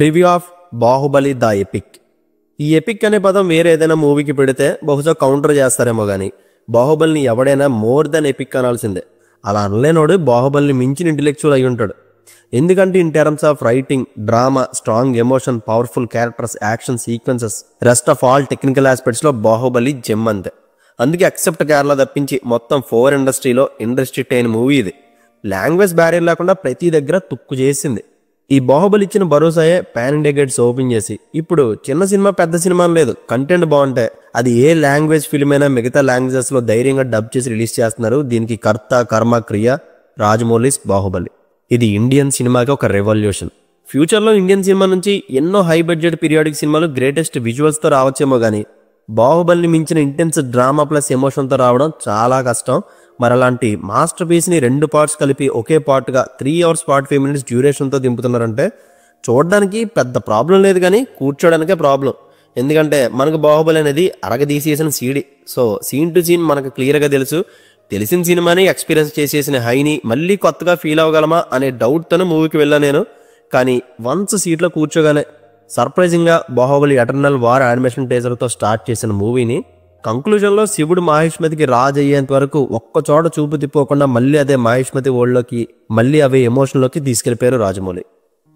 Review of Baahubali the epic. ఈ epic అనే పదం వేరే ఏదైనా మూవీకి పెడితే బహుశా కౌంటర్ చేస్తారేమో కానీ బాహుబలిని ఎవడైనా మోర్ దెన్ ఎపిక్ అనాల్సిందే. అలా అనలేనోడు బాహుబలిని మించిన ఇంటెలెక్చువల్ అయి ఉంటాడు. ఎందుకంటే in terms of writing, drama, strong emotion, powerful characters, action sequences, rest of all technical ఆస్పెక్ట్స్లో బాహుబలి జెమ్ అంతే. అందుకే ఎక్సెప్ట్ కేరళ తప్పించి మొత్తం 4 ఇండస్ట్రీలో ఇండస్ట్రీ టైన్ మూవీ ఇది. లాంగ్వేజ్ బ్యారియర్ లేకుండా ప్రతి దగ్గర తుక్కు చేసింది. ఈ బాహుబలి ఇచ్చిన భరోసాయే పాన్ ఇండియా గేట్స్ ఓపెన్ చేసి ఇప్పుడు చిన్న సినిమా పెద్ద సినిమా లేదు, కంటెంట్ బాగుంటే అది ఏ లాంగ్వేజ్ ఫిల్మ్ అయినా మిగతా లాంగ్వేజెస్ లో ధైర్యంగా డబ్ చేసి రిలీజ్ చేస్తున్నారు. దీనికి కర్త కర్మ క్రియ రాజమౌళిస్ బాహుబలి. ఇది ఇండియన్ సినిమాకి ఒక రెవల్యూషన్. ఫ్యూచర్లో ఇండియన్ సినిమా నుంచి ఎన్నో హై బడ్జెట్ పీరియాడిక్ సినిమాలు గ్రేటెస్ట్ విజువల్స్తో రావచ్చేమో కానీ బాహుబలిని మించిన ఇంటెన్స్ డ్రామా ప్లస్ ఎమోషన్తో రావడం చాలా కష్టం. మరి అలాంటి మాస్టర్ పీస్ని 2 పార్ట్స్ కలిపి ఒకే పార్ట్గా 3 hours 45 minutes డ్యూరేషన్తో దింపుతున్నారంటే చూడడానికి పెద్ద ప్రాబ్లం లేదు, కానీ కూర్చోడానికే ప్రాబ్లం. ఎందుకంటే మనకు బాహుబలి అనేది అరగదీసేసిన CD. So scene to scene మనకు క్లియర్గా తెలుసు. తెలిసిన సినిమాని ఎక్స్పీరియన్స్ చేసేసిన హైని మళ్ళీ కొత్తగా ఫీల్ అవ్వగలమా అనే డౌట్తోనే మూవీకి వెళ్ళాను నేను. కానీ వన్స్ సీట్లో కూర్చోగానే సర్ప్రైజింగ్గా బాహుబలి ఎటర్నల్ వార్ యానిమేషన్ టేజర్తో స్టార్ట్ చేసిన మూవీని కంక్లూజన్లో శివుడు మహిష్మతికి రాజు అయ్యేంత వరకు ఒక్క చోట చూపు తిప్పుకోకుండా మళ్ళీ అదే మహిష్మతి ఓల్డ్లోకి, మళ్ళీ అవే ఎమోషన్లోకి తీసుకెళ్లిపోయారు రాజమౌళి.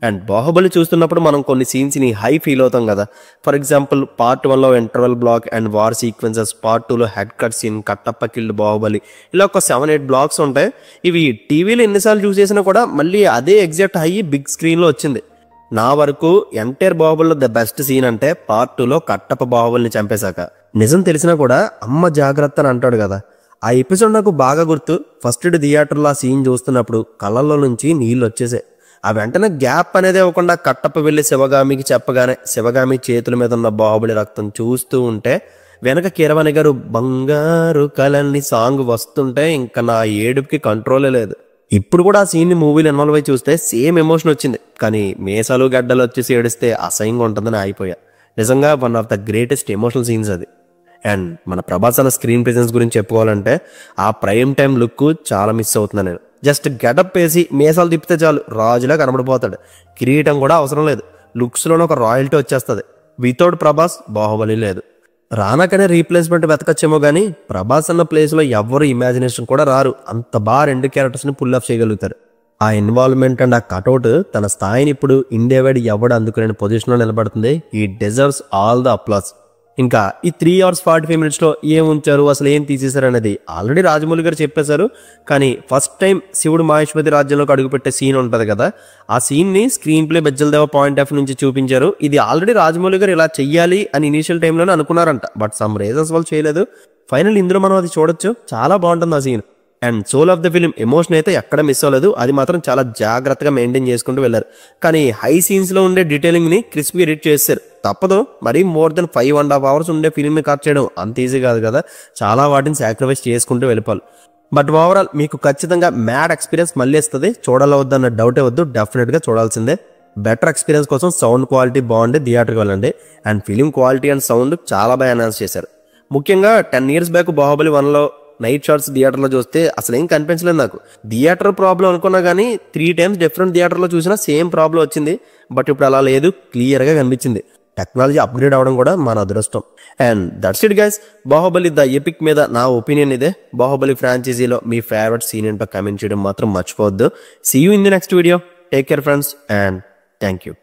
అండ్ బాహుబలి చూస్తున్నప్పుడు మనం కొన్ని సీన్స్ని హై ఫీల్ అవుతాం కదా. ఫర్ ఎగ్జాంపుల్ పార్ట్ 1లో interval block and war sequences, part 2లో head cut scene, Kattappa killed Baahubali, ఇలా ఒక 7-8 బ్లాక్స్ ఉంటాయి. ఇవి టీవీలో ఎన్నిసార్లు చూసేసినా కూడా మళ్ళీ అదే ఎగ్జాక్ట్ హై బిగ్ స్క్రీన్లో వచ్చింది. నా వరకు ఎంటైర్ బాహుబలిలో ద బెస్ట్ సీన్ అంటే పార్ట్ 2లో కట్టప్ప బాహుబలిని చంపేశాక. నిజం తెలిసినా కూడా అమ్మ జాగ్రత్త అని అంటాడు కదా, ఆ ఎపిసోడ్ నాకు బాగా గుర్తు. ఫస్ట్ థియేటర్లో ఆ సీన్ చూస్తున్నప్పుడు కళ్ళల్లో నుంచి నీళ్ళు వచ్చేసాయి. ఆ వెంటనే గ్యాప్ అనేది ఇవ్వకుండా కట్టప్ప వెళ్ళి శివగామికి చెప్పగానే శివగామి చేతుల మీద ఉన్న బాహుబలి రక్తం చూస్తూ ఉంటే వెనక కీరవాణి గారు బంగారు కలల్ని సాంగ్ వస్తుంటే ఇంకా నా ఏడుపుకి కంట్రోలే లేదు. ఇప్పుడు కూడా ఆ సీన్ని మూవీలో ఇన్వాల్వ్ అయి చూస్తే సేమ్ ఎమోషన్ వచ్చింది. కానీ మీసాలు గడ్డలు వచ్చేసి ఏడిస్తే అసహ్యంగా ఉంటుందని ఆగిపోయా. నిజంగా one of the greatest emotional scenes అది. అండ్ మన ప్రభాస్ అన్న స్క్రీన్ ప్రెజెన్స్ గురించి చెప్పుకోవాలంటే ఆ ప్రైమ్ టైం లుక్ చాలా మిస్ అవుతున్నాను నేను. జస్ట్ గెటప్ వేసి మీసాలు తిప్పితే చాలు రాజులా కనబడిపోతాడు. కిరీటం కూడా అవసరం లేదు, లుక్స్లోనే ఒక రాయల్టీ వచ్చేస్తుంది. వితౌట్ ప్రభాస్ బాహుబలి లేదు. రానాకనే రీప్లేస్మెంట్ వెతకచ్చేమో కానీ ప్రభాస్ అన్న ప్లేస్లో ఎవరు ఇమాజినేషన్ కూడా రారు. అంత బాగా 2 క్యారెక్టర్స్ని పుల్ ఆఫ్ చేయగలుగుతారు. ఆ ఇన్వాల్వ్మెంట్ అండ్ ఆ కటౌట్ తన స్థాయిని ఇప్పుడు ఇండియా వైడ్ ఎవడు అందుకునే పొజిషన్లో నిలబడుతుంది. ఈ డిజర్వ్స్ ఆల్ ద అప్లాస్. ఇంకా ఈ 3 hours 45 minutes ఏం ఉంచారు, అసలు ఏం తీసేశారు అనేది ఆల్రెడీ రాజమౌళి గారు చెప్పేశారు. కానీ ఫస్ట్ టైం శివుడు మహిష్మతి రాజ్యంలోకి అడుగుపెట్టే సీన్ ఉంటుంది కదా, ఆ సీన్ని స్క్రీన్ ప్లే బెజ్జల్ దేవ పాయింట్ ఆఫ్ నుంచి చూపించారు. ఇది ఆల్రెడీ రాజమౌళి గారు ఇలా చెయ్యాలి అని ఇనీషియల్ టైంలోనే అనుకున్నారంట, బట్ సమ్ రీజన్స్ వాళ్ళు చేయలేదు. ఫైనల్ ఇందులో మనం అది చూడొచ్చు. చాలా బాగుంటుంది ఆ scene. And soul of the film emotion అయితే ఎక్కడ మిస్ అవ్వలేదు. అది మాత్రం చాలా జాగ్రత్తగా మెయింటైన్ చేసుకుంటూ వెళ్ళారు. కానీ హై సీన్స్లో ఉండే డీటెయిలింగ్ని క్రిస్పీ ఎడిట్ చేశారు. తప్పదు, మరీ మోర్ దెన్ 5.5 hours ఉండే ఫిల్మ్ని కట్ చేయడం అంత ఈజీ కాదు కదా. చాలా వాటిని సాక్రిఫైస్ చేసుకుంటూ వెళ్ళిపోవాలి. బట్ ఓవరాల్ మీకు ఖచ్చితంగా మ్యాడ్ ఎక్స్పీరియన్స్ మళ్ళీ ఇస్తుంది. చూడాల వద్దన్న డౌటే వద్దు, డెఫినెట్గా చూడాల్సిందే. బెటర్ ఎక్స్పీరియన్స్ కోసం సౌండ్ క్వాలిటీ బాగుండే థియేటర్కి వెళ్ళండి. And film quality and sound చాలా బాగా ఎన్హాన్స్ చేశారు. ముఖ్యంగా 10 years బ్యాక్ బాహుబలి 1లో నైట్ షాట్స్ థియేటర్లో చూస్తే అసలు ఏం కనిపించలేదు నాకు. థియేటర్ ప్రాబ్లం అనుకున్నా కానీ 3 times డిఫరెంట్ థియేటర్లో చూసినా సేమ్ ప్రాబ్లం వచ్చింది. బట్ ఇప్పుడు అలా లేదు, క్లియర్గా కనిపించింది. టెక్నాలజీ అప్గ్రేడ్ అవ్వడం కూడా మన అదృష్టం. And that's it guys. Baahubali the epic మీద నా ఒపీనియన్ ఇదే. బాహుబలి ఫ్రాంచైజీలో మీ ఫేవరెట్ సీన్ ఏంటో కమెంట్ చేయడం మాత్రం మర్చిపోవద్దు. See you in the next video. Take care friends and thank you.